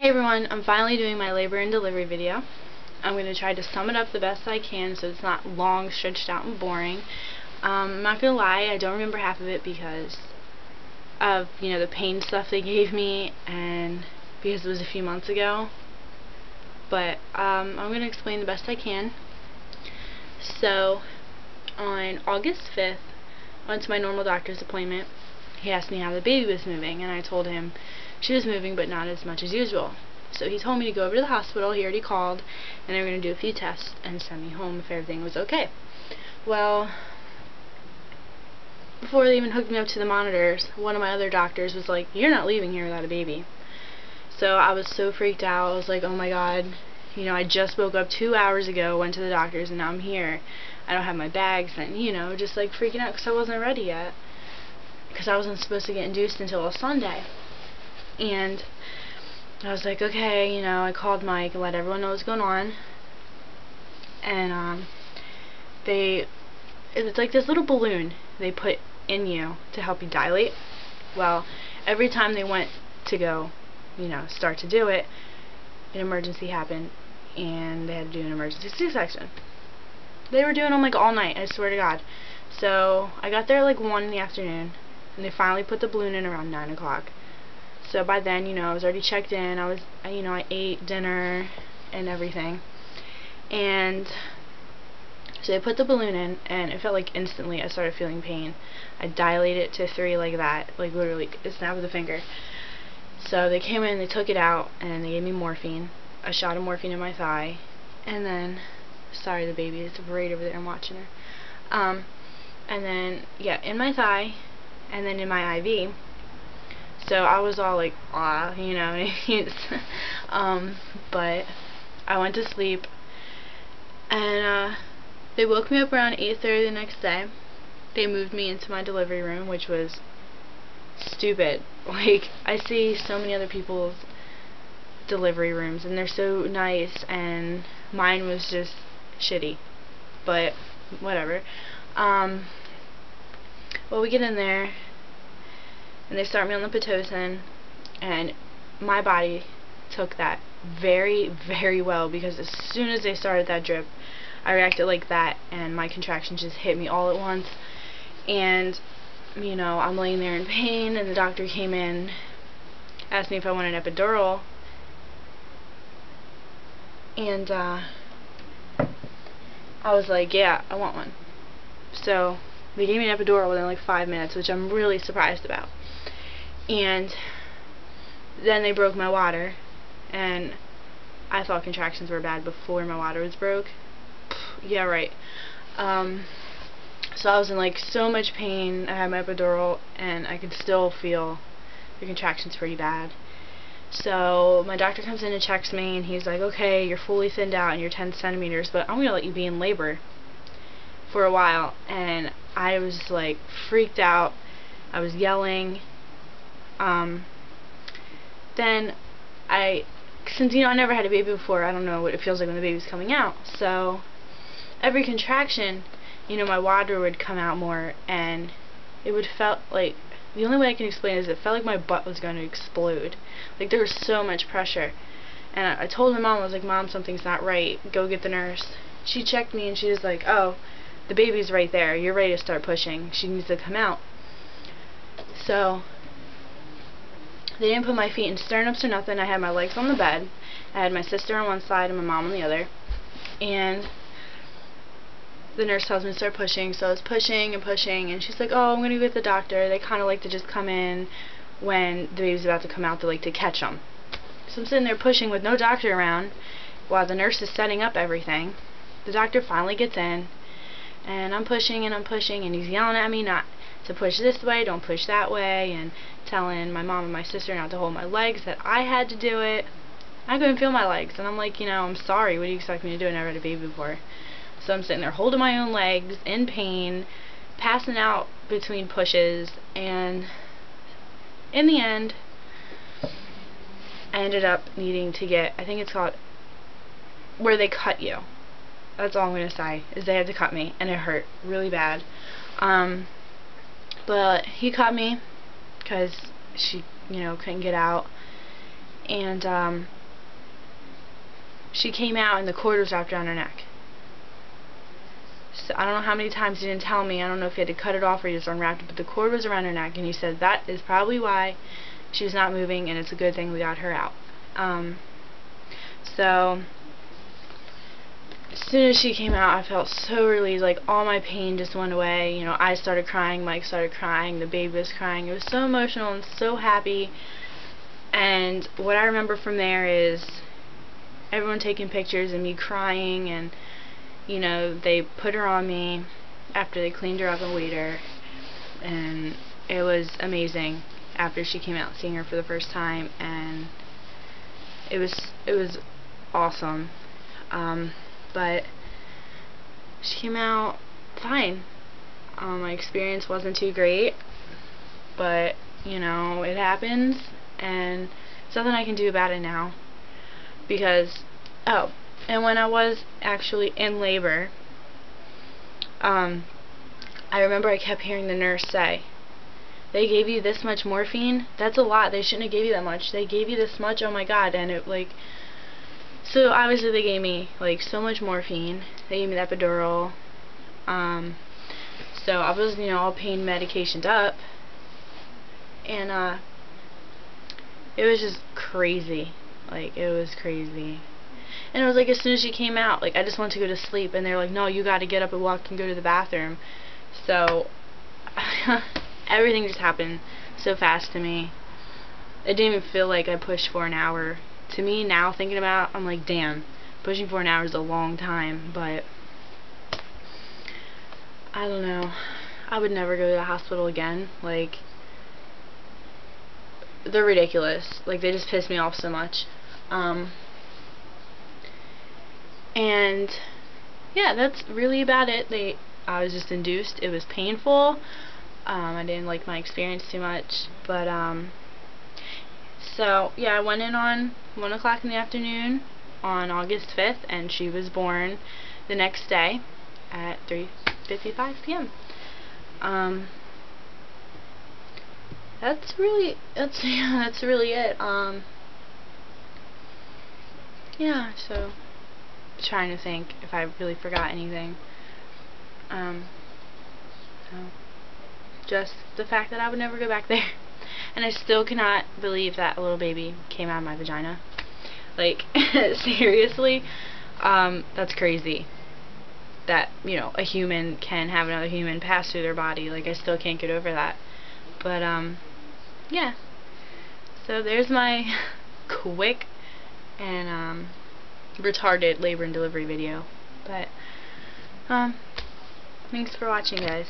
Hey everyone, I'm finally doing my labor and delivery video. I'm going to try to sum it up the best I can so it's not long, stretched out, and boring. I'm not going to lie, I don't remember half of it because of, the pain stuff they gave me and because it was a few months ago. But I'm going to explain the best I can. So, on August 5th, I went to my normal doctor's appointment. He asked me how the baby was moving, and I told him she was moving but not as much as usual. So he told me to go over to the hospital. He already called, and they were going to do a few tests and send me home if everything was okay. Well, before they even hooked me up to the monitors, one of my other doctors was like, "You're not leaving here without a baby." So I was so freaked out. I was like, oh my god, I just woke up 2 hours ago, went to the doctor's, and now I'm here. I don't have my bags, and, just like freaking out because I wasn't ready yet. Because I wasn't supposed to get induced until a Sunday. And I was like, okay, I called Mike and let everyone know what's going on. And it's like this little balloon they put in you to help you dilate. Well, every time they went to go, start to do it, an emergency happened, and they had to do an emergency C-section. They were doing them like all night, I swear to God. So I got there like 1 in the afternoon, and they finally put the balloon in around 9 o'clock. So by then, I was already checked in. I ate dinner and everything. And so they put the balloon in, and it felt like instantly I started feeling pain. I dilated it to 3 like that, like literally a snap of the finger. So they came in, they took it out, and they gave me morphine. A shot of morphine in my thigh. And then, sorry, the baby is right over there, I'm watching her. And then, yeah, in my thigh, and then in my IV. So I was all like, ah, but I went to sleep, and they woke me up around 8:30 the next day. They moved me into my delivery room, which was stupid. Like, I see so many other people's delivery rooms, and they're so nice, and mine was just shitty. But whatever. Well, we get in there, and they start me on the Pitocin, and my body took that very, very well, because as soon as they started that drip, I reacted like that, and my contractions just hit me all at once. And I'm laying there in pain, and the doctor came in, asked me if I wanted an epidural, and I was like, yeah, I want one. So they gave me an epidural within like 5 minutes, which I'm really surprised about. And then they broke my water, and I thought contractions were bad before my water was broke. Yeah, right. So I was in like so much pain. I had my epidural, and I could still feel the contractions pretty bad. So my doctor comes in and checks me, and he's like, okay, you're fully thinned out and you're 10 centimeters, but I'm going to let you be in labor for a while. And I was like freaked out. I was yelling. Then since I never had a baby before, I don't know what it feels like when the baby's coming out. So every contraction, my water would come out more, and it would felt like, the only way I can explain it is it felt like my butt was going to explode. Like there was so much pressure. And I told my mom, I was like, Mom, something's not right. Go get the nurse. She checked me, and she was like, oh, the baby's right there. You're ready to start pushing. She needs to come out. So they didn't put my feet in stirrups or nothing. I had my legs on the bed. I had my sister on one side and my mom on the other. And the nurse tells me to start pushing, so I was pushing and pushing, and she's like, oh, I'm going to go get the doctor. They kind of like to just come in when the baby's about to come out. They like to catch them. So I'm sitting there pushing with no doctor around while the nurse is setting up everything. The doctor finally gets in, and I'm pushing, and he's yelling at me not to push this way, don't push that way, and telling my mom and my sister not to hold my legs, that I had to do it. I couldn't feel my legs, and I'm like, I'm sorry, what do you expect me to do? I never had a baby before. So I'm sitting there holding my own legs, in pain, passing out between pushes, and in the end, I ended up needing to get, I think it's called, where they cut you. That's all I'm going to say, is they had to cut me, and it hurt really bad. But he cut me, because she, couldn't get out. And she came out and the cord was wrapped around her neck. So I don't know how many times he didn't tell me. I don't know if he had to cut it off or he just unwrapped it, but the cord was around her neck, and he said that is probably why she was not moving, and it's a good thing we got her out. So as soon as she came out, I felt so relieved. Like, all my pain just went away. You know, I started crying, Mike started crying, the baby was crying. It was so emotional and so happy. And what I remember from there is everyone taking pictures and me crying, and you know, they put her on me after they cleaned her up and weighed her, and it was amazing after she came out, seeing her for the first time, and it was awesome. But she came out fine. My experience wasn't too great, but you know, it happens, and there's nothing I can do about it now. Because, oh, and when I was actually in labor, I remember I kept hearing the nurse say, "They gave you this much morphine? That's a lot. They shouldn't have gave you that much. They gave you this much? Oh my God." And it, like, so obviously they gave me like so much morphine. They gave me the epidural. So I was, you know, all pain medicationed up, and it was just crazy. Like, it was crazy. And it was like, as soon as she came out, like, I just wanted to go to sleep, and they're like, "No, you got to get up and walk and go to the bathroom." So everything just happened so fast to me. It didn't even feel like I pushed for an hour. To me now, thinking about it, I'm like, damn, pushing for an hour is a long time. But I don't know, I would never go to the hospital again. Like, they're ridiculous. Like, they just piss me off so much. And yeah, that's really about it. I was just induced. It was painful. I didn't like my experience too much, but so yeah, I went in on 1 o'clock in the afternoon on August 5th, and she was born the next day at 3:55 p.m. That's really it. Yeah, so trying to think if I really forgot anything. So just the fact that I would never go back there. And I still cannot believe that a little baby came out of my vagina. Like, seriously, that's crazy. That, you know, a human can have another human pass through their body. Like, I still can't get over that. But, yeah. So there's my quick and, retarded labor and delivery video. But, thanks for watching, guys.